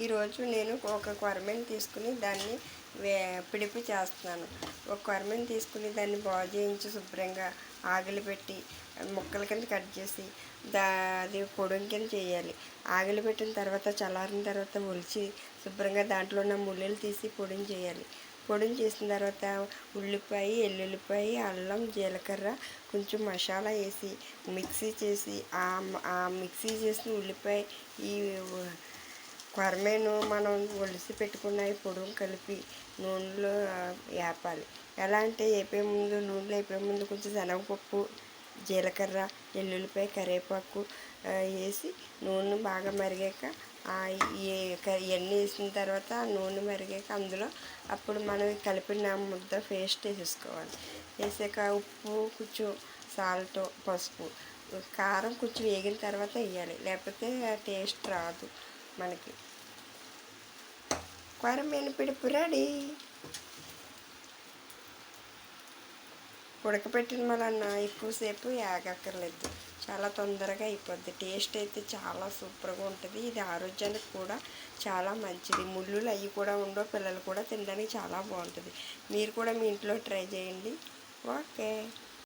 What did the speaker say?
ఈరోజు నేను ఒక కొరమేను తీసుకుని దాన్ని పిడిపి చేస్తున్నాను. ఒక కొరమేను తీసుకుని దాన్ని బాగు చేయించి శుభ్రంగా ఆగిలి పెట్టి ముక్కల కింద కట్ చేసి అది పొడుం కింద చేయాలి. ఆగిలి పెట్టిన తర్వాత చల్లారిన తర్వాత ఒలిచి శుభ్రంగా దాంట్లో ఉన్న ముళ్ళులు తీసి పొడిని చేయాలి. పొడిని చేసిన తర్వాత ఉల్లిపాయ, ఎల్లుల్లిపాయ, అల్లం, జీలకర్ర, కొంచెం మసాలా వేసి మిక్సీ చేసి ఆ మిక్సీ చేసిన ఉల్లిపాయ ఈ కొరమేను మనం ఒలిసి పెట్టుకున్న పొడుం కలిపి నూనెలో వేపాలి. ఎలా అంటే నూనెలో వేపే ముందు కొంచెం శనగపప్పు, జీలకర్ర, ఎల్లుల్లిపాయ, కరివేపాకు వేసి నూనె బాగా మరిగాక ఇవన్నీ వేసిన తర్వాత నూనె మరిగాక అందులో అప్పుడు మనం కలిపిన ముద్ద పేస్ట్ వేసేసుకోవాలి. వేసాక ఉప్పు, కొంచెం సాల్ట్, పసుపు, కారం కొంచెం వేగిన తర్వాత వేయాలి, లేకపోతే టేస్ట్ రాదు మనకి. కొరమేను పిడుపు రెడీ. ఉడకపెట్టిన వలన ఎక్కువసేపు ఆగక్కర్లేదు, చాలా తొందరగా అయిపోద్ది. టేస్ట్ అయితే చాలా సూపర్గా ఉంటుంది. ఇది ఆరోగ్యానికి కూడా చాలా మంచిది. ముళ్ళులు అవి కూడా ఉండవు, పిల్లలు కూడా తినడానికి చాలా బాగుంటుంది. మీరు కూడా మీ ఇంట్లో ట్రై చేయండి. ఓకే.